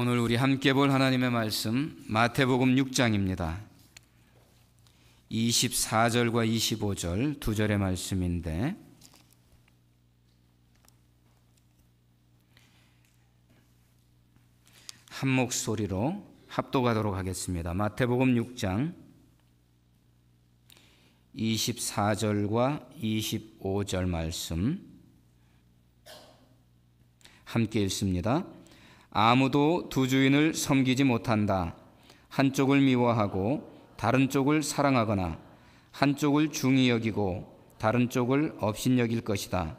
오늘 우리 함께 볼 하나님의 말씀 마태복음 6장입니다. 24절과 25절 두 절의 말씀인데 한 목소리로 합독하도록 하겠습니다. 마태복음 6장 24절과 25절 말씀 함께 읽습니다. 아무도 두 주인을 섬기지 못한다. 한쪽을 미워하고 다른 쪽을 사랑하거나 한쪽을 중히 여기고 다른 쪽을 업신여길 것이다.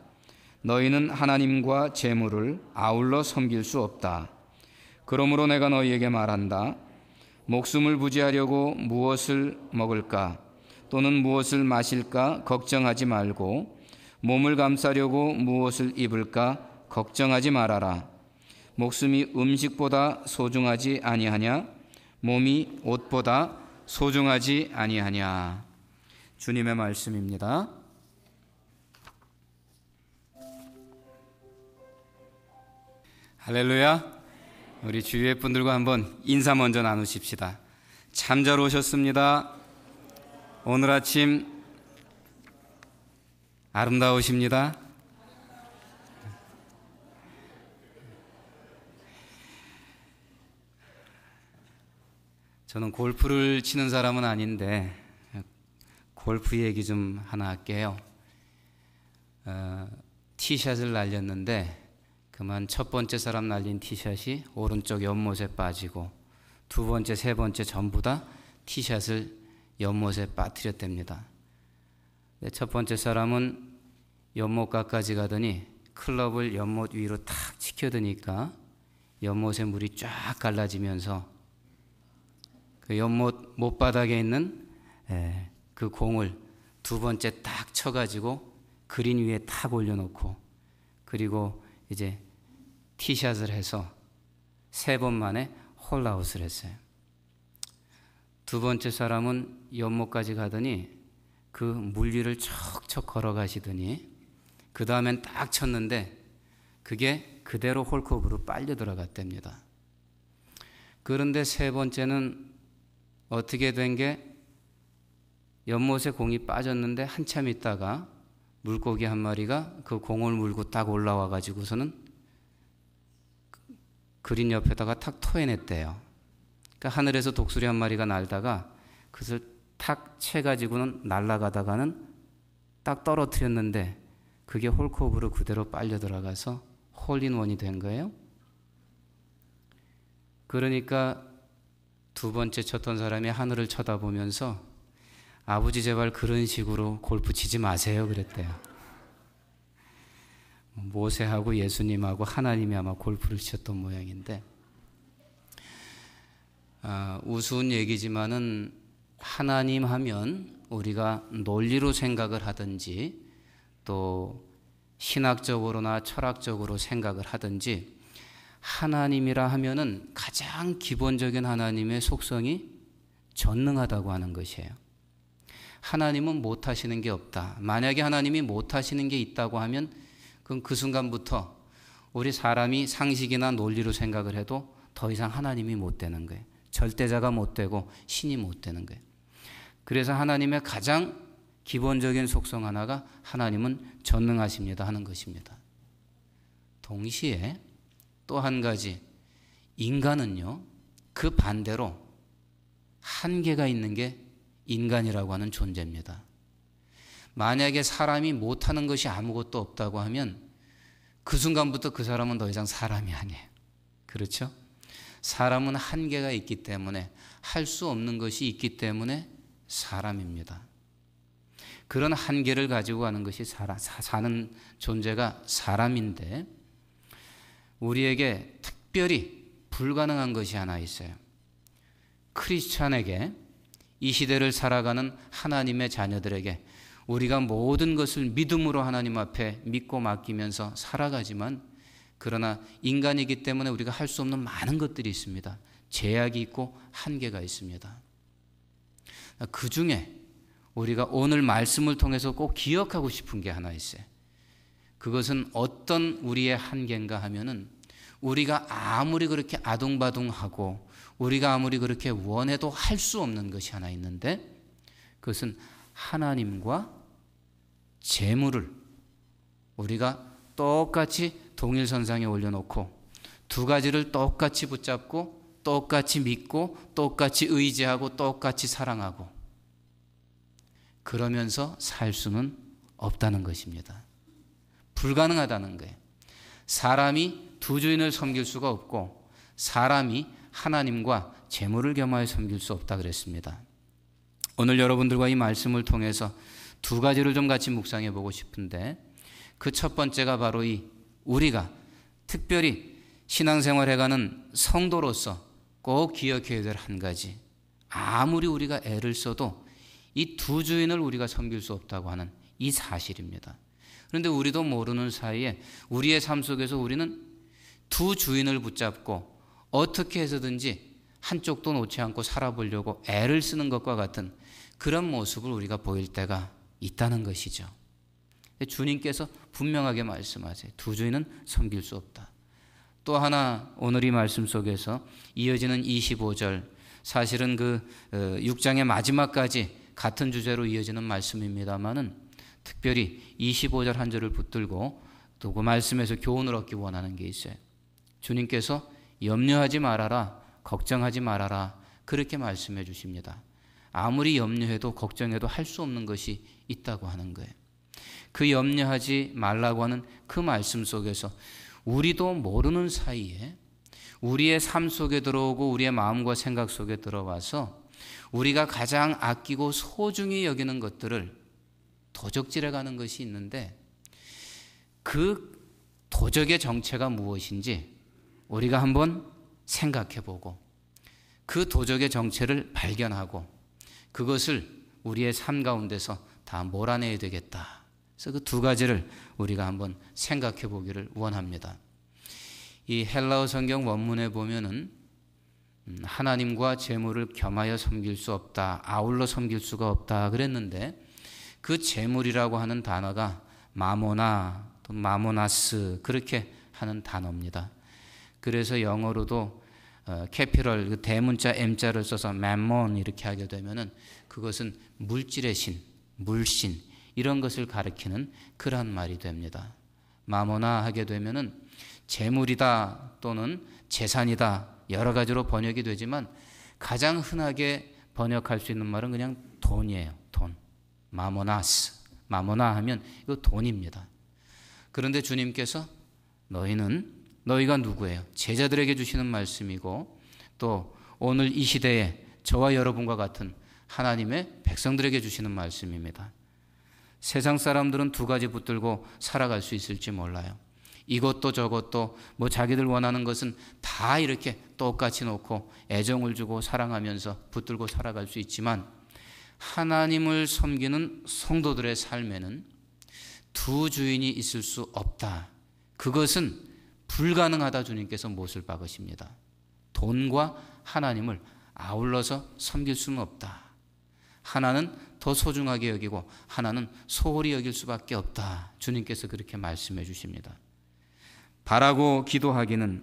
너희는 하나님과 재물을 아울러 섬길 수 없다. 그러므로 내가 너희에게 말한다. 목숨을 부지하려고 무엇을 먹을까 또는 무엇을 마실까 걱정하지 말고 몸을 감싸려고 무엇을 입을까 걱정하지 말아라. 목숨이 음식보다 소중하지 아니하냐? 몸이 옷보다 소중하지 아니하냐? 주님의 말씀입니다. 할렐루야. 우리 주위의 분들과 한번 인사 먼저 나누십시다. 참 잘 오셨습니다. 오늘 아침 아름다우십니다. 저는 골프를 치는 사람은 아닌데 골프 얘기 좀 하나 할게요. 티샷을 날렸는데 그만 첫 번째 사람 날린 티샷이 오른쪽 연못에 빠지고 두 번째, 세 번째 전부 다 티샷을 연못에 빠뜨렸답니다. 첫 번째 사람은 연못가까지 가더니 클럽을 연못 위로 탁 치켜드니까 연못에 물이 쫙 갈라지면서 그 연못 못바닥에 있는 그 공을 두 번째 딱 쳐가지고 그린 위에 탁 올려놓고 그리고 이제 티샷을 해서 세 번 만에 홀아웃을 했어요. 두 번째 사람은 연못까지 가더니 그 물 위를 척척 걸어가시더니 그 다음엔 딱 쳤는데 그게 그대로 홀컵으로 빨려 들어갔답니다. 그런데 세 번째는 어떻게 된 게 연못에 공이 빠졌는데 한참 있다가 물고기 한 마리가 그 공을 물고 딱 올라와 가지고서는 그린 옆에다가 탁 토해냈대요. 그러니까 하늘에서 독수리 한 마리가 날다가 그것을 탁 채가지고는 날아가다가는 딱 떨어뜨렸는데 그게 홀컵으로 그대로 빨려 들어가서 홀인원이 된 거예요. 그러니까 두 번째 쳤던 사람이 하늘을 쳐다보면서 아버지 제발 그런 식으로 골프 치지 마세요 그랬대요. 모세하고 예수님하고 하나님이 아마 골프를 치셨던 모양인데 우스운 얘기지만은 하나님 하면 우리가 논리로 생각을 하든지 또 신학적으로나 철학적으로 생각을 하든지 하나님이라 하면은 가장 기본적인 하나님의 속성이 전능하다고 하는 것이에요. 하나님은 못하시는 게 없다. 만약에 하나님이 못하시는 게 있다고 하면 그럼 그 순간부터 우리 사람이 상식이나 논리로 생각을 해도 더 이상 하나님이 못 되는 거예요. 절대자가 못 되고 신이 못 되는 거예요. 그래서 하나님의 가장 기본적인 속성 하나가 하나님은 전능하십니다 하는 것입니다. 동시에 또 한 가지, 인간은요, 그 반대로 한계가 있는 게 인간이라고 하는 존재입니다. 만약에 사람이 못하는 것이 아무것도 없다고 하면 그 순간부터 그 사람은 더 이상 사람이 아니에요. 그렇죠? 사람은 한계가 있기 때문에 할 수 없는 것이 있기 때문에 사람입니다. 그런 한계를 가지고 가는 것이 사는 존재가 사람인데 우리에게 특별히 불가능한 것이 하나 있어요. 크리스찬에게 이 시대를 살아가는 하나님의 자녀들에게 우리가 모든 것을 믿음으로 하나님 앞에 믿고 맡기면서 살아가지만 그러나 인간이기 때문에 우리가 할 수 없는 많은 것들이 있습니다. 제약이 있고 한계가 있습니다. 그 중에 우리가 오늘 말씀을 통해서 꼭 기억하고 싶은 게 하나 있어요. 그것은 어떤 우리의 한계인가 하면은 우리가 아무리 그렇게 아둥바둥하고 우리가 아무리 그렇게 원해도 할 수 없는 것이 하나 있는데, 그것은 하나님과 재물을 우리가 똑같이 동일선상에 올려놓고 두 가지를 똑같이 붙잡고 똑같이 믿고 똑같이 의지하고 똑같이 사랑하고 그러면서 살 수는 없다는 것입니다. 불가능하다는 거예요. 사람이 두 주인을 섬길 수가 없고 사람이 하나님과 재물을 겸하여 섬길 수 없다 그랬습니다. 오늘 여러분들과 이 말씀을 통해서 두 가지를 좀 같이 묵상해 보고 싶은데, 그 첫 번째가 바로 이 우리가 특별히 신앙생활 해가는 성도로서 꼭 기억해야 될 한 가지, 아무리 우리가 애를 써도 이 두 주인을 우리가 섬길 수 없다고 하는 이 사실입니다. 그런데 우리도 모르는 사이에 우리의 삶 속에서 우리는 두 주인을 붙잡고 어떻게 해서든지 한쪽도 놓지 않고 살아보려고 애를 쓰는 것과 같은 그런 모습을 우리가 보일 때가 있다는 것이죠. 주님께서 분명하게 말씀하세요. 두 주인은 섬길 수 없다. 또 하나 오늘 이 말씀 속에서 이어지는 25절, 사실은 그 6장의 마지막까지 같은 주제로 이어지는 말씀입니다만은 특별히 25절 한 절을 붙들고 또 그 말씀에서 교훈을 얻기 원하는 게 있어요. 주님께서 염려하지 말아라, 걱정하지 말아라, 그렇게 말씀해 주십니다. 아무리 염려해도 걱정해도 할 수 없는 것이 있다고 하는 거예요. 그 염려하지 말라고 하는 그 말씀 속에서 우리도 모르는 사이에 우리의 삶 속에 들어오고 우리의 마음과 생각 속에 들어와서 우리가 가장 아끼고 소중히 여기는 것들을 도적질해 가는 것이 있는데, 그 도적의 정체가 무엇인지 우리가 한번 생각해 보고 그 도적의 정체를 발견하고 그것을 우리의 삶 가운데서 다 몰아내야 되겠다. 그래서 그 두 가지를 우리가 한번 생각해 보기를 원합니다. 이 헬라어 성경 원문에 보면은 하나님과 재물을 겸하여 섬길 수 없다, 아울러 섬길 수가 없다 그랬는데, 그 재물이라고 하는 단어가 마모나 또 마모나스 그렇게 하는 단어입니다. 그래서 영어로도 캐피럴 그 대문자 M자를 써서 맘몬 이렇게 하게 되면은 그것은 물질의 신, 물신 이런 것을 가리키는 그러한 말이 됩니다. 마모나 하게 되면은 재물이다 또는 재산이다 여러 가지로 번역이 되지만 가장 흔하게 번역할 수 있는 말은 그냥 돈이에요. 돈. 마모나스. 마모나 하면 이거 돈입니다. 그런데 주님께서 너희가 누구예요? 제자들에게 주시는 말씀이고 또 오늘 이 시대에 저와 여러분과 같은 하나님의 백성들에게 주시는 말씀입니다. 세상 사람들은 두 가지 붙들고 살아갈 수 있을지 몰라요. 이것도 저것도 뭐 자기들 원하는 것은 다 이렇게 똑같이 놓고 애정을 주고 사랑하면서 붙들고 살아갈 수 있지만, 하나님을 섬기는 성도들의 삶에는 두 주인이 있을 수 없다. 그것은 불가능하다. 주님께서 못을 박으십니다. 돈과 하나님을 아울러서 섬길 수는 없다. 하나는 더 소중하게 여기고 하나는 소홀히 여길 수밖에 없다. 주님께서 그렇게 말씀해 주십니다. 바라고 기도하기는,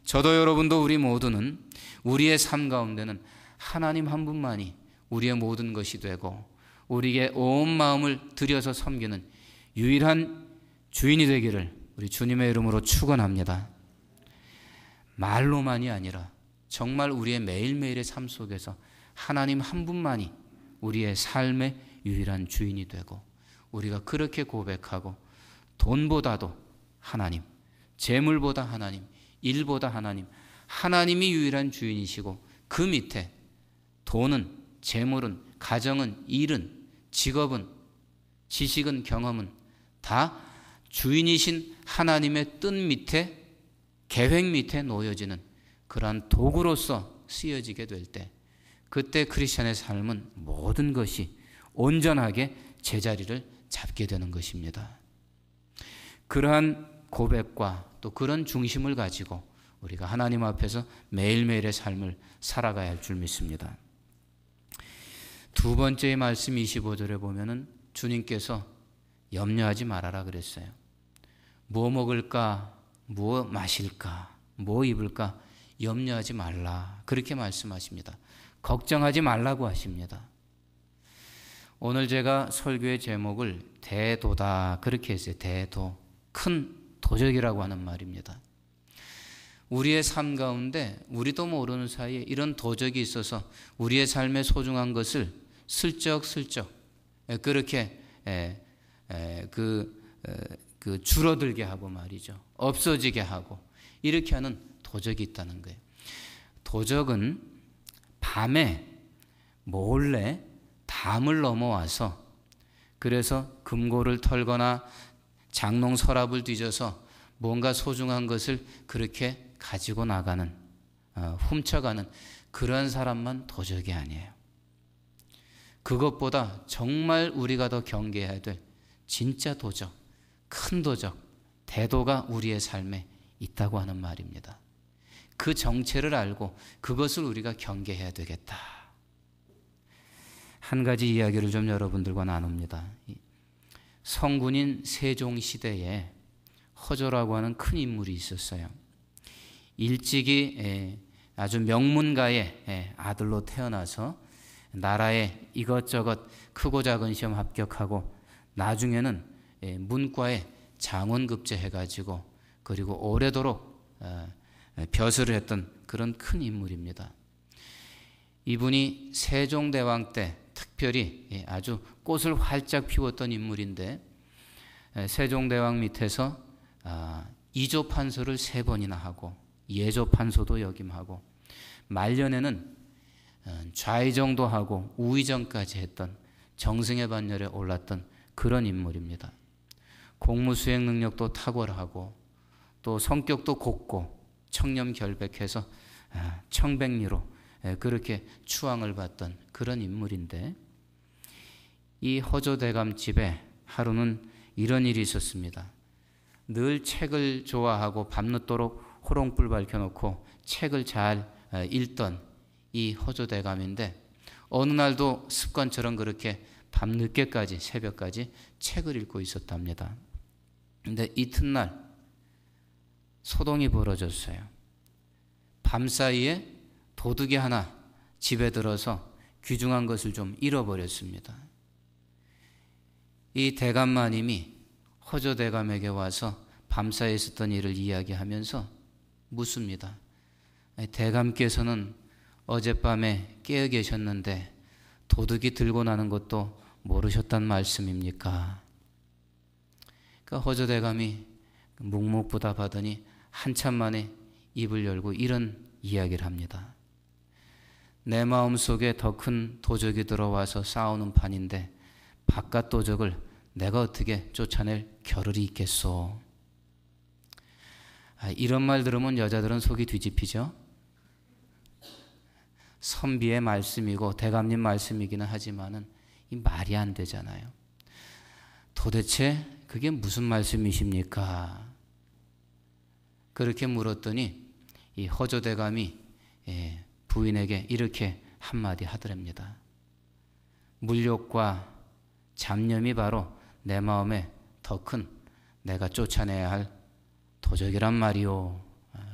저도 여러분도 우리 모두는 우리의 삶 가운데는 하나님 한 분만이 우리의 모든 것이 되고 우리의 온 마음을 들여서 섬기는 유일한 주인이 되기를 우리 주님의 이름으로 축원합니다. 말로만이 아니라 정말 우리의 매일매일의 삶 속에서 하나님 한 분만이 우리의 삶의 유일한 주인이 되고, 우리가 그렇게 고백하고 돈보다도 하나님, 재물보다 하나님, 일보다 하나님, 하나님이 유일한 주인이시고 그 밑에 돈은, 재물은, 가정은, 일은, 직업은, 지식은, 경험은 다 주인이신 하나님의 뜻 밑에, 계획 밑에 놓여지는 그러한 도구로서 쓰여지게 될 때, 그때 크리스천의 삶은 모든 것이 온전하게 제자리를 잡게 되는 것입니다. 그러한 고백과 또 그런 중심을 가지고 우리가 하나님 앞에서 매일매일의 삶을 살아가야 할 줄 믿습니다. 두 번째의 말씀 25절에 보면은 주님께서 염려하지 말아라 그랬어요. 뭐 먹을까, 뭐 마실까, 뭐 입을까? 염려하지 말라. 그렇게 말씀하십니다. 걱정하지 말라고 하십니다. 오늘 제가 설교의 제목을 대도다 그렇게 했어요. 대도. 큰 도적이라고 하는 말입니다. 우리의 삶 가운데 우리도 모르는 사이에 이런 도적이 있어서 우리의 삶의 소중한 것을 슬쩍슬쩍 그렇게 줄어들게 하고 말이죠. 없어지게 하고 이렇게 하는 도적이 있다는 거예요. 도적은 밤에 몰래 담을 넘어와서 그래서 금고를 털거나 장롱 서랍을 뒤져서 뭔가 소중한 것을 그렇게 가지고 나가는 훔쳐가는 그런 사람만 도적이 아니에요. 그것보다 정말 우리가 더 경계해야 될 진짜 도적, 큰 도적, 대도가 우리의 삶에 있다고 하는 말입니다. 그 정체를 알고 그것을 우리가 경계해야 되겠다. 한 가지 이야기를 좀 여러분들과 나눕니다. 성군인 세종시대에 허조라고 하는 큰 인물이 있었어요. 일찍이 아주 명문가의 아들로 태어나서 나라에 이것저것 크고 작은 시험 합격하고 나중에는 문과에 장원급제 해가지고 그리고 오래도록 벼슬을 했던 그런 큰 인물입니다. 이분이 세종대왕 때 특별히 아주 꽃을 활짝 피웠던 인물인데 세종대왕 밑에서 이조판서를 3번이나 하고 예조판서도 역임하고 말년에는 좌의정도 하고 우의정까지 했던 정승의 반열에 올랐던 그런 인물입니다. 공무수행 능력도 탁월하고 또 성격도 곱고 청렴결백해서 청백리로 그렇게 추앙을 받던 그런 인물인데 이 허조대감 집에 하루는 이런 일이 있었습니다. 늘 책을 좋아하고 밤늦도록 호롱불 밝혀놓고 책을 잘 읽던 이 허조대감인데 어느 날도 습관처럼 그렇게 밤늦게까지 새벽까지 책을 읽고 있었답니다. 근데 이튿날 소동이 벌어졌어요. 밤사이에 도둑이 하나 집에 들어서 귀중한 것을 좀 잃어버렸습니다. 이 대감마님이 허조대감에게 와서 밤사이에 있었던 일을 이야기하면서 묻습니다. 대감께서는 어젯밤에 깨어 계셨는데 도둑이 들고 나는 것도 모르셨단 말씀입니까? 그러니까 허조대감이 묵묵부답하더니 한참 만에 입을 열고 이런 이야기를 합니다. 내 마음속에 더 큰 도적이 들어와서 싸우는 판인데 바깥 도적을 내가 어떻게 쫓아낼 겨를이 있겠소? 이런 말 들으면 여자들은 속이 뒤집히죠. 선비의 말씀이고 대감님 말씀이기는 하지만은 이 말이 안 되잖아요. 도대체 그게 무슨 말씀이십니까? 그렇게 물었더니 이 허조대감이 부인에게 이렇게 한마디 하더랍니다. 물욕과 잡념이 바로 내 마음에 더 큰 내가 쫓아내야 할 도적이란 말이요.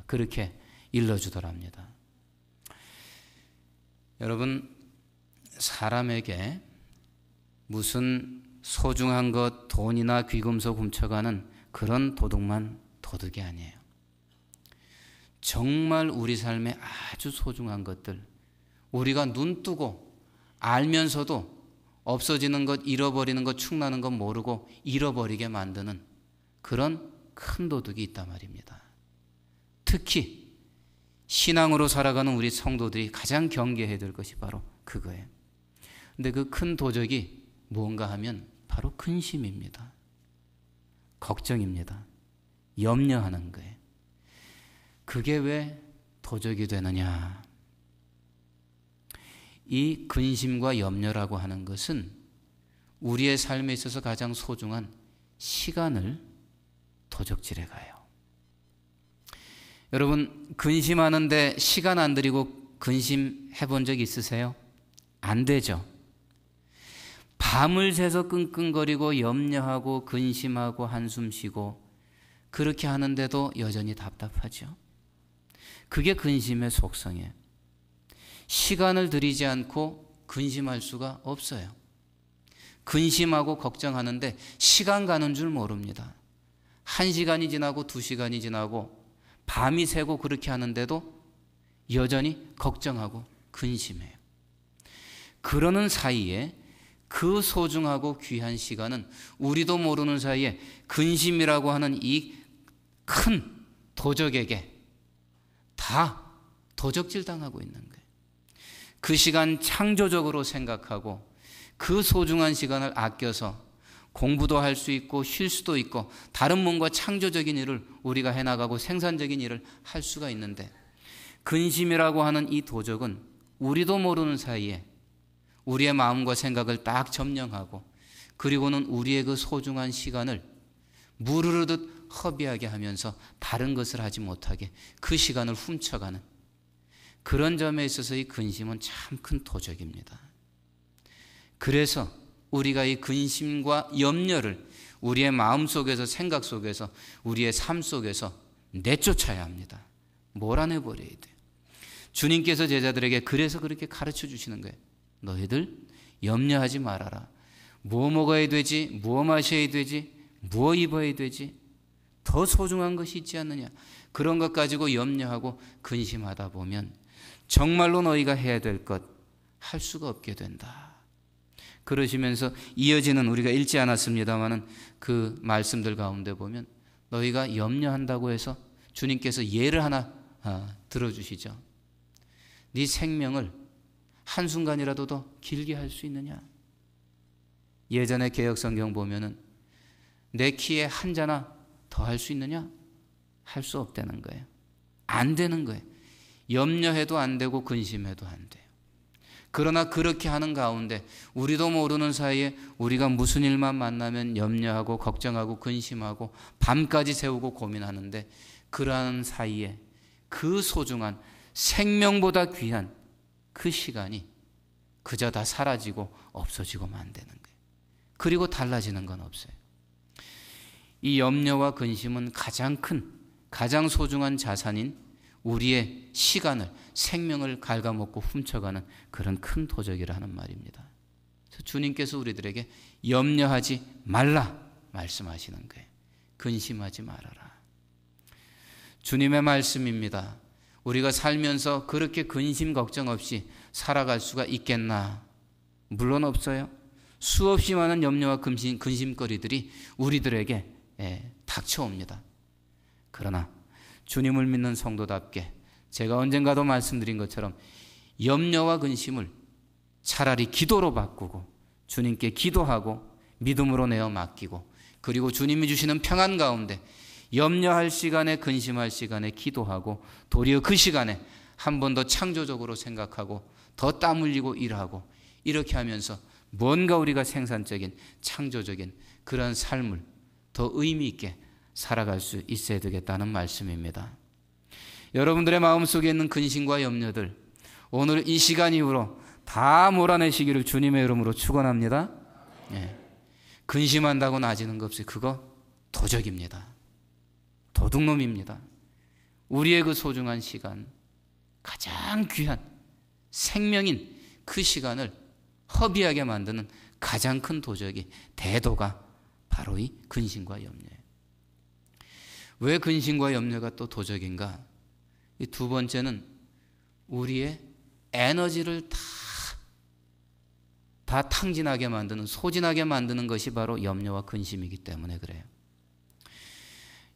그렇게 일러주더랍니다. 여러분, 사람에게 무슨 소중한 것, 돈이나 귀금속 훔쳐가는 그런 도둑만 도둑이 아니에요. 정말 우리 삶에 아주 소중한 것들, 우리가 눈 뜨고 알면서도 없어지는 것, 잃어버리는 것, 축나는 것 모르고 잃어버리게 만드는 그런 큰 도둑이 있단 말입니다. 특히 신앙으로 살아가는 우리 성도들이 가장 경계해야 될 것이 바로 그거예요. 근데 그 큰 도적이 무언가 하면 바로 근심입니다. 걱정입니다. 염려하는 거예요. 그게 왜 도적이 되느냐? 이 근심과 염려라고 하는 것은 우리의 삶에 있어서 가장 소중한 시간을 도적질해 가요. 여러분, 근심하는데 시간 안 들이고 근심해 본 적 있으세요? 안 되죠. 밤을 새서 끙끙거리고 염려하고 근심하고 한숨 쉬고 그렇게 하는데도 여전히 답답하죠. 그게 근심의 속성이에요. 시간을 들이지 않고 근심할 수가 없어요. 근심하고 걱정하는데 시간 가는 줄 모릅니다. 1시간이 지나고 2시간이 지나고 밤이 새고 그렇게 하는데도 여전히 걱정하고 근심해요. 그러는 사이에 그 소중하고 귀한 시간은 우리도 모르는 사이에 근심이라고 하는 이 큰 도적에게 다 도적질 당하고 있는 거예요. 그 시간 창조적으로 생각하고 그 소중한 시간을 아껴서 공부도 할 수 있고 쉴 수도 있고 다른 뭔가 창조적인 일을 우리가 해나가고 생산적인 일을 할 수가 있는데, 근심이라고 하는 이 도적은 우리도 모르는 사이에 우리의 마음과 생각을 딱 점령하고, 그리고는 우리의 그 소중한 시간을 물 흐르듯 허비하게 하면서 다른 것을 하지 못하게 그 시간을 훔쳐가는, 그런 점에 있어서 이 근심은 참 큰 도적입니다. 그래서 우리가 이 근심과 염려를 우리의 마음 속에서, 생각 속에서, 우리의 삶 속에서 내쫓아야 합니다. 몰아내버려야 돼요. 주님께서 제자들에게 그래서 그렇게 가르쳐 주시는 거예요. 너희들 염려하지 말아라. 뭐 먹어야 되지? 뭐 마셔야 되지? 뭐 입어야 되지? 더 소중한 것이 있지 않느냐? 그런 것 가지고 염려하고 근심하다 보면 정말로 너희가 해야 될 것 할 수가 없게 된다. 그러시면서 이어지는, 우리가 읽지 않았습니다마는 그 말씀들 가운데 보면 너희가 염려한다고 해서 주님께서 예를 하나 들어주시죠. 네 생명을 한순간이라도 더 길게 할 수 있느냐? 예전에 개역성경 보면은 내 키에 한 자나 더 할 수 있느냐? 할 수 없다는 거예요. 안 되는 거예요. 염려해도 안 되고 근심해도 안 돼요. 그러나 그렇게 하는 가운데 우리도 모르는 사이에 우리가 무슨 일만 만나면 염려하고 걱정하고 근심하고 밤까지 새우고 고민하는데, 그러한 사이에 그 소중한 생명보다 귀한 그 시간이 그저 다 사라지고 없어지고만 되는 거예요. 그리고 달라지는 건 없어요. 이 염려와 근심은 가장 큰, 가장 소중한 자산인 우리의 시간을, 생명을 갉아먹고 훔쳐가는 그런 큰 도적이라는 말입니다. 그래서 주님께서 우리들에게 염려하지 말라 말씀하시는 거예요. 근심하지 말아라. 주님의 말씀입니다. 우리가 살면서 그렇게 근심 걱정 없이 살아갈 수가 있겠나? 물론 없어요. 수없이 많은 염려와 근심거리들이 우리들에게 닥쳐옵니다. 그러나 주님을 믿는 성도답게 제가 언젠가도 말씀드린 것처럼 염려와 근심을 차라리 기도로 바꾸고 주님께 기도하고 믿음으로 내어 맡기고, 그리고 주님이 주시는 평안 가운데 염려할 시간에, 근심할 시간에 기도하고, 도리어 그 시간에 한 번 더 창조적으로 생각하고 더 땀 흘리고 일하고, 이렇게 하면서 뭔가 우리가 생산적인, 창조적인 그런 삶을 더 의미 있게 살아갈 수 있어야 되겠다는 말씀입니다. 여러분들의 마음속에 있는 근심과 염려들, 오늘 이 시간 이후로 다 몰아내시기를 주님의 이름으로 축원합니다. 근심한다고 나아지는 것 없이 그거 도적입니다. 도둑놈입니다. 우리의 그 소중한 시간, 가장 귀한 생명인 그 시간을 허비하게 만드는 가장 큰 도적이, 대도가 바로 이 근심과 염려예요. 왜 근심과 염려가 또 도적인가? 이 두 번째는 우리의 에너지를 다 탕진하게 만드는, 소진하게 만드는 것이 바로 염려와 근심이기 때문에 그래요.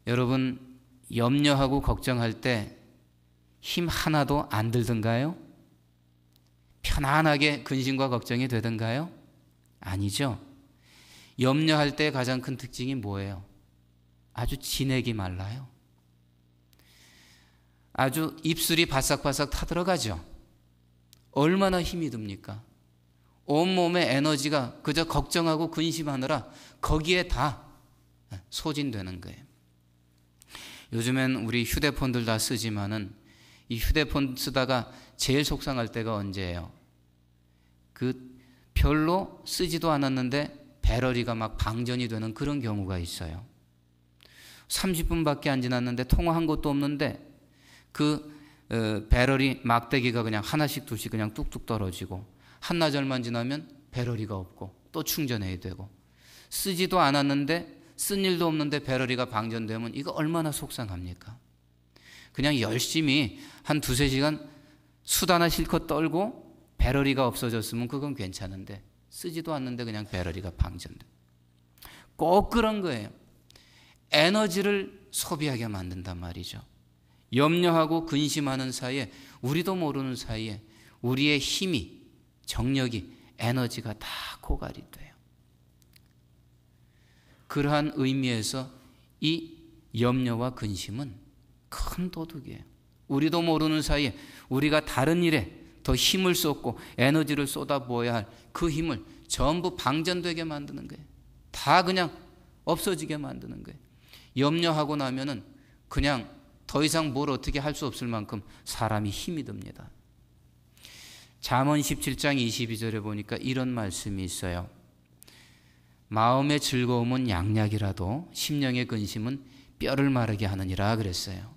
여러분, 염려하고 걱정할 때 힘 하나도 안 들던가요? 편안하게 근심과 걱정이 되던가요? 아니죠. 염려할 때 가장 큰 특징이 뭐예요? 아주 진액이 말라요. 아주 입술이 바싹바싹 타들어가죠. 얼마나 힘이 듭니까? 온몸의 에너지가 그저 걱정하고 근심하느라 거기에 다 소진되는 거예요. 요즘엔 우리 휴대폰들 다 쓰지만은 이 휴대폰 쓰다가 제일 속상할 때가 언제예요? 그 별로 쓰지도 않았는데 배터리가 막 방전이 되는 그런 경우가 있어요. 30분밖에 안 지났는데 통화한 것도 없는데 그 배럴이 막대기가 그냥 하나씩 둘씩 그냥 뚝뚝 떨어지고 한나절만 지나면 배럴이가 없고 또 충전해야 되고 쓰지도 않았는데 쓴 일도 없는데 배럴이가 방전되면 이거 얼마나 속상합니까? 그냥 열심히 한 두세 시간 수다나 실컷 떨고 배럴이가 없어졌으면 그건 괜찮은데 쓰지도 않는데 그냥 배럴이가 방전돼. 꼭 그런 거예요. 에너지를 소비하게 만든단 말이죠. 염려하고 근심하는 사이에 우리도 모르는 사이에 우리의 힘이 정력이 에너지가 다 고갈이 돼요. 그러한 의미에서 이 염려와 근심은 큰 도둑이에요. 우리도 모르는 사이에 우리가 다른 일에 더 힘을 쏟고 에너지를 쏟아부어야 할 그 힘을 전부 방전되게 만드는 거예요. 다 그냥 없어지게 만드는 거예요. 염려하고 나면은 그냥 더 이상 뭘 어떻게 할 수 없을 만큼 사람이 힘이 듭니다. 잠언 17장 22절에 보니까 이런 말씀이 있어요. 마음의 즐거움은 양약이라도 심령의 근심은 뼈를 마르게 하느니라 그랬어요.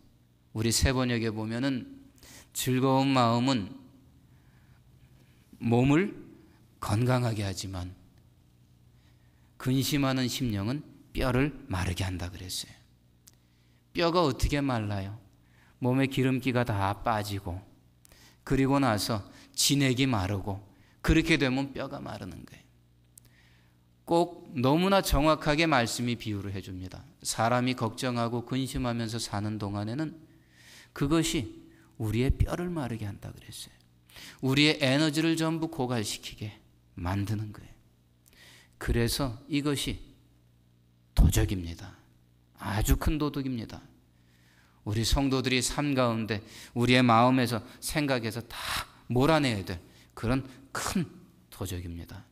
우리 새번역에 보면은 즐거운 마음은 몸을 건강하게 하지만 근심하는 심령은 뼈를 마르게 한다 그랬어요. 뼈가 어떻게 말라요? 몸에 기름기가 다 빠지고 그리고 나서 진액이 마르고 그렇게 되면 뼈가 마르는 거예요. 꼭 너무나 정확하게 말씀이 비유를 해줍니다. 사람이 걱정하고 근심하면서 사는 동안에는 그것이 우리의 뼈를 마르게 한다 그랬어요. 우리의 에너지를 전부 고갈시키게 만드는 거예요. 그래서 이것이 도적입니다. 아주 큰 도둑입니다. 우리 성도들이 삶 가운데 우리의 마음에서 생각에서 다 몰아내야 될 그런 큰 도적입니다.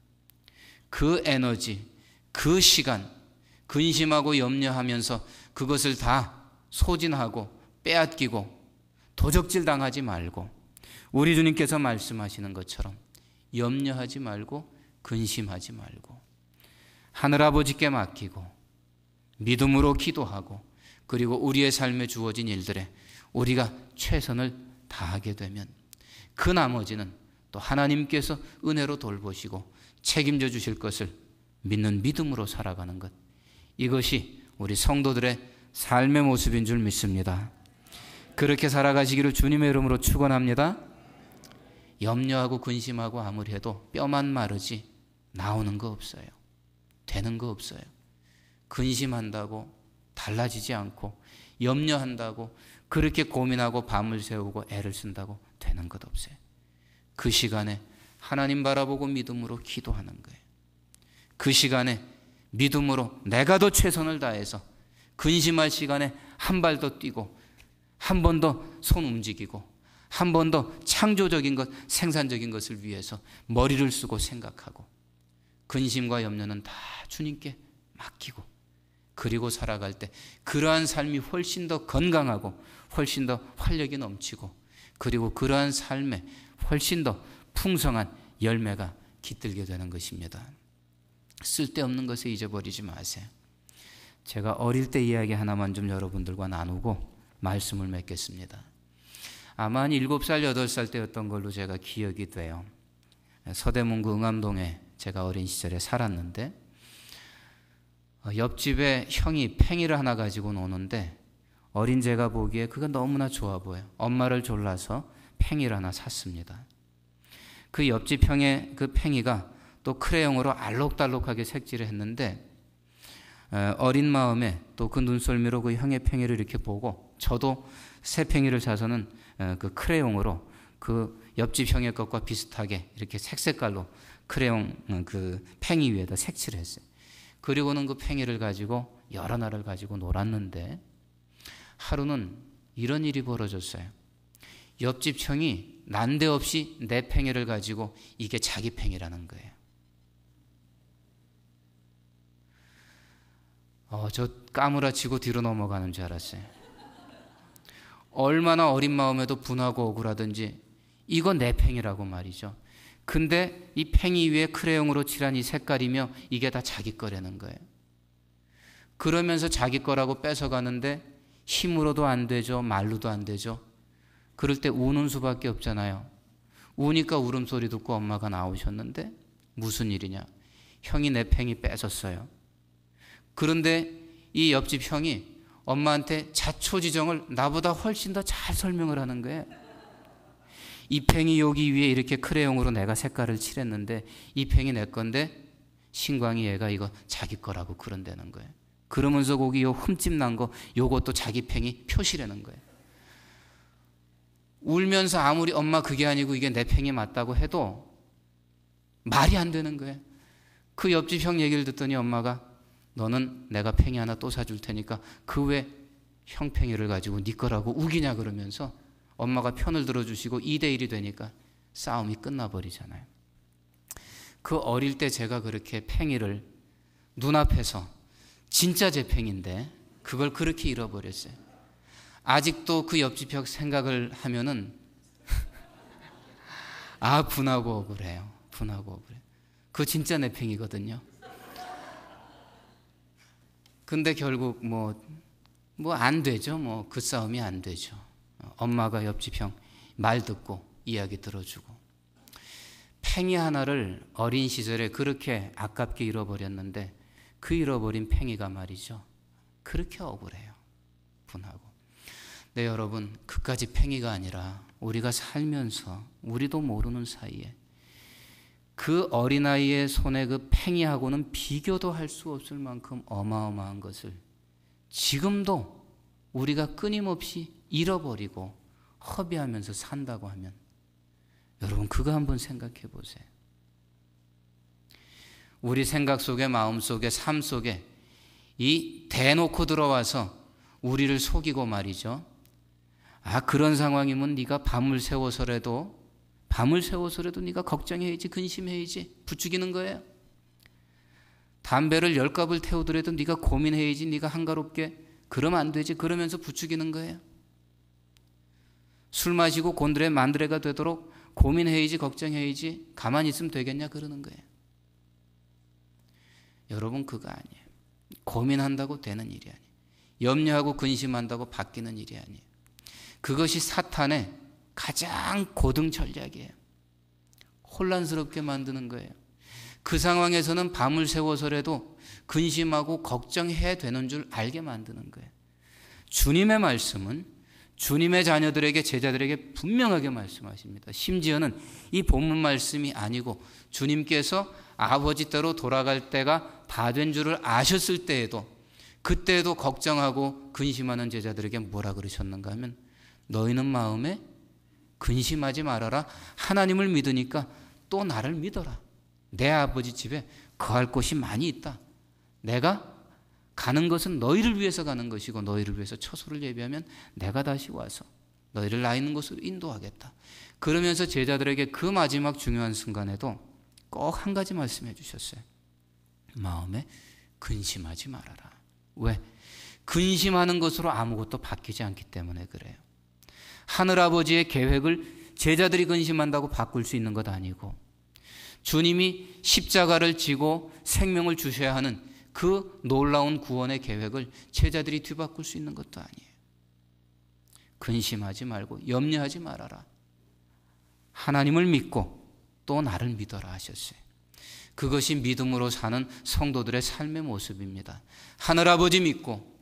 그 에너지, 그 시간, 근심하고 염려하면서 그것을 다 소진하고 빼앗기고 도적질 당하지 말고 우리 주님께서 말씀하시는 것처럼 염려하지 말고 근심하지 말고 하늘아버지께 맡기고 믿음으로 기도하고 그리고 우리의 삶에 주어진 일들에 우리가 최선을 다하게 되면 그 나머지는 또 하나님께서 은혜로 돌보시고 책임져 주실 것을 믿는 믿음으로 살아가는 것, 이것이 우리 성도들의 삶의 모습인 줄 믿습니다. 그렇게 살아가시기를 주님의 이름으로 축원합니다. 염려하고 근심하고 아무리 해도 뼈만 마르지 나오는 거 없어요. 되는 거 없어요. 근심한다고 달라지지 않고 염려한다고 그렇게 고민하고 밤을 새우고 애를 쓴다고 되는 것 없어요. 그 시간에 하나님 바라보고 믿음으로 기도하는 거예요. 그 시간에 믿음으로 내가 더 최선을 다해서 근심할 시간에 한 발 더 뛰고 한 번 더 손 움직이고 한 번 더 창조적인 것, 생산적인 것을 위해서 머리를 쓰고 생각하고 근심과 염려는 다 주님께 맡기고 그리고 살아갈 때 그러한 삶이 훨씬 더 건강하고 훨씬 더 활력이 넘치고 그리고 그러한 삶에 훨씬 더 풍성한 열매가 깃들게 되는 것입니다. 쓸데없는 것에 잊어버리지 마세요. 제가 어릴 때 이야기 하나만 좀 여러분들과 나누고 말씀을 맺겠습니다. 아마 한 7살, 8살 때였던 걸로 제가 기억이 돼요. 서대문구 응암동에 제가 어린 시절에 살았는데 옆집에 형이 팽이를 하나 가지고 노는데 어린 제가 보기에 그가 너무나 좋아 보여요. 엄마를 졸라서 팽이를 하나 샀습니다. 그 옆집 형의 그 팽이가 또 크레용으로 알록달록하게 색칠을 했는데 어린 마음에 또 그 눈썰미로 그 형의 팽이를 이렇게 보고 저도 새 팽이를 사서는 그 크레용으로 그 옆집 형의 것과 비슷하게 이렇게 색깔로 크레용 그 팽이 위에다 색칠을 했어요. 그리고는 그 팽이를 가지고 여러 날을 가지고 놀았는데 하루는 이런 일이 벌어졌어요. 옆집 형이 난데없이 내 팽이를 가지고 이게 자기 팽이라는 거예요. 저 까무라치고 뒤로 넘어가는 줄 알았어요. 얼마나 어린 마음에도 분하고 억울하든지 이거 내 팽이라고 말이죠. 근데 이 팽이 위에 크레용으로 칠한 이 색깔이며 이게 다 자기 거라는 거예요. 그러면서 자기 거라고 뺏어가는데 힘으로도 안 되죠. 말로도 안 되죠. 그럴 때 우는 수밖에 없잖아요. 우니까 울음소리 듣고 엄마가 나오셨는데 무슨 일이냐? 형이 내 팽이 뺏었어요. 그런데 이 옆집 형이 엄마한테 자초지정을 나보다 훨씬 더 잘 설명을 하는 거예요. 이 팽이 여기 위에 이렇게 크레용으로 내가 색깔을 칠했는데 이 팽이 내 건데 신광이 얘가 이거 자기 거라고 그런다는 거예요. 그러면서 거기 요 흠집 난 거 요것도 자기 팽이 표시라는 거예요. 울면서 아무리 엄마 그게 아니고 이게 내 팽이 맞다고 해도 말이 안 되는 거예요. 그 옆집 형 얘기를 듣더니 엄마가 너는 내가 팽이 하나 또 사줄 테니까 그 왜 형 팽이를 가지고 네 거라고 우기냐 그러면서 엄마가 편을 들어주시고 2대1이 되니까 싸움이 끝나버리잖아요. 그 어릴 때 제가 그렇게 팽이를 눈앞에서 진짜 제 팽인데 그걸 그렇게 잃어버렸어요. 아직도 그 옆집 형 생각을 하면은 아 분하고 억울해요. 분하고 억울해. 그거 진짜 내 팽이거든요. 근데 결국 뭐 안 되죠. 그 싸움이 안 되죠. 엄마가 옆집 형 말 듣고 이야기 들어주고 팽이 하나를 어린 시절에 그렇게 아깝게 잃어버렸는데 그 잃어버린 팽이가 말이죠. 그렇게 억울해요. 분하고. 네, 여러분, 그까지 팽이가 아니라 우리가 살면서 우리도 모르는 사이에 그 어린아이의 손에 그 팽이하고는 비교도 할 수 없을 만큼 어마어마한 것을 지금도 우리가 끊임없이 잃어버리고 허비하면서 산다고 하면 여러분 그거 한번 생각해 보세요. 우리 생각 속에 마음 속에 삶 속에 이 대놓고 들어와서 우리를 속이고 말이죠. 아 그런 상황이면 네가 밤을 새워서라도 네가 걱정해야지 근심해야지 부추기는 거예요. 담배를 10갑을 태우더라도 네가 고민해야지 네가 한가롭게 그러면 안 되지 그러면서 부추기는 거예요. 술 마시고 곤드레 만드레가 되도록 고민해야지 걱정해야지 가만히 있으면 되겠냐 그러는 거예요. 여러분 그거 아니에요. 고민한다고 되는 일이 아니에요. 염려하고 근심한다고 바뀌는 일이 아니에요. 그것이 사탄의 가장 고등 전략이에요. 혼란스럽게 만드는 거예요. 그 상황에서는 밤을 새워서라도 근심하고 걱정해야 되는 줄 알게 만드는 거예요. 주님의 말씀은 주님의 자녀들에게 제자들에게 분명하게 말씀하십니다. 심지어는 이 본문 말씀이 아니고 주님께서 아버지 댁으로 돌아갈 때가 다 된 줄을 아셨을 때에도 그때도 걱정하고 근심하는 제자들에게 뭐라 그러셨는가 하면 너희는 마음에 근심하지 말아라. 하나님을 믿으니까 또 나를 믿어라. 내 아버지 집에 거할 곳이 많이 있다. 내가 가는 것은 너희를 위해서 가는 것이고 너희를 위해서 처소를 예비하면 내가 다시 와서 너희를 나 있는 곳으로 인도하겠다. 그러면서 제자들에게 그 마지막 중요한 순간에도 꼭 한 가지 말씀해 주셨어요. 마음에 근심하지 말아라. 왜? 근심하는 것으로 아무것도 바뀌지 않기 때문에 그래요. 하늘아버지의 계획을 제자들이 근심한다고 바꿀 수 있는 것 아니고 주님이 십자가를 지고 생명을 주셔야 하는 그 놀라운 구원의 계획을 제자들이 뒤바꿀 수 있는 것도 아니에요. 근심하지 말고 염려하지 말아라. 하나님을 믿고 또 나를 믿어라 하셨어요. 그것이 믿음으로 사는 성도들의 삶의 모습입니다. 하늘아버지 믿고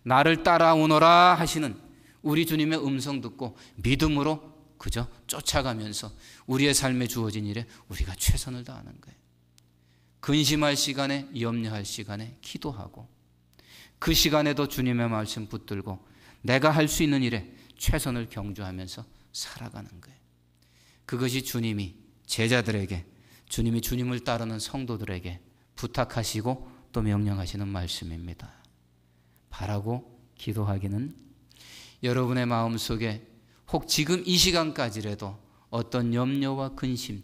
나를 따라오너라 하시는 우리 주님의 음성 듣고 믿음으로 그저 쫓아가면서 우리의 삶에 주어진 일에 우리가 최선을 다하는 거예요. 근심할 시간에 염려할 시간에 기도하고 그 시간에도 주님의 말씀 붙들고 내가 할 수 있는 일에 최선을 경주하면서 살아가는 거예요. 그것이 주님이 제자들에게 주님이 주님을 따르는 성도들에게 부탁하시고 또 명령하시는 말씀입니다. 바라고 기도하기는 여러분의 마음속에 혹 지금 이 시간까지라도 어떤 염려와 근심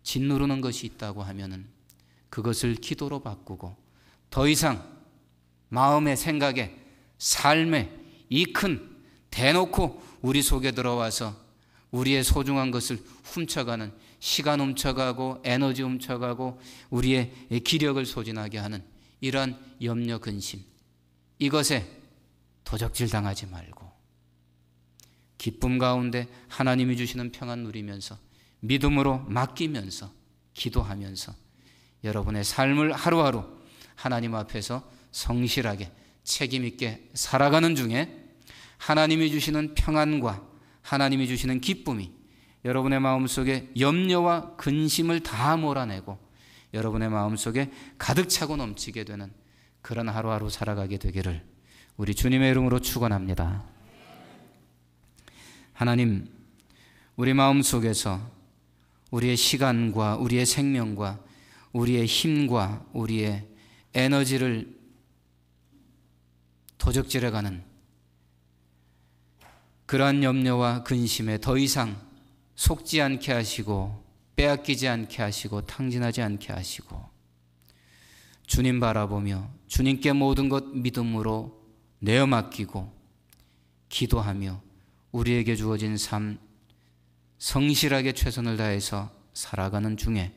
짓누르는 것이 있다고 하면은 그것을 기도로 바꾸고 더 이상 마음의 생각에 삶에 이 큰 대놓고 우리 속에 들어와서 우리의 소중한 것을 훔쳐가는 시간 훔쳐가고 에너지 훔쳐가고 우리의 기력을 소진하게 하는 이러한 염려 근심 이것에 도적질 당하지 말고 기쁨 가운데 하나님이 주시는 평안 누리면서 믿음으로 맡기면서 기도하면서 여러분의 삶을 하루하루 하나님 앞에서 성실하게 책임 있게 살아가는 중에 하나님이 주시는 평안과 하나님이 주시는 기쁨이 여러분의 마음속에 염려와 근심을 다 몰아내고 여러분의 마음속에 가득 차고 넘치게 되는 그런 하루하루 살아가게 되기를 우리 주님의 이름으로 축원합니다. 하나님, 우리 마음속에서 우리의 시간과 우리의 생명과 우리의 힘과 우리의 에너지를 도적질해가는 그러한 염려와 근심에 더 이상 속지 않게 하시고 빼앗기지 않게 하시고 탕진하지 않게 하시고 주님 바라보며 주님께 모든 것 믿음으로 내어 맡기고 기도하며 우리에게 주어진 삶 성실하게 최선을 다해서 살아가는 중에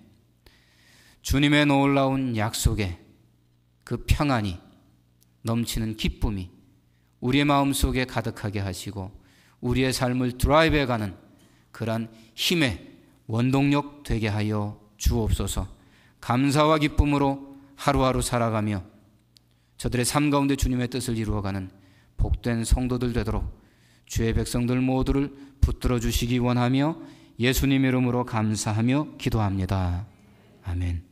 주님의 놀라운 약속에 그 평안이 넘치는 기쁨이 우리의 마음속에 가득하게 하시고 우리의 삶을 드라이브해가는 그러한 힘의 원동력 되게 하여 주옵소서. 감사와 기쁨으로 하루하루 살아가며 저들의 삶 가운데 주님의 뜻을 이루어가는 복된 성도들 되도록 주의 백성들 모두를 붙들어 주시기 원하며 예수님 이름으로 감사하며 기도합니다. 아멘.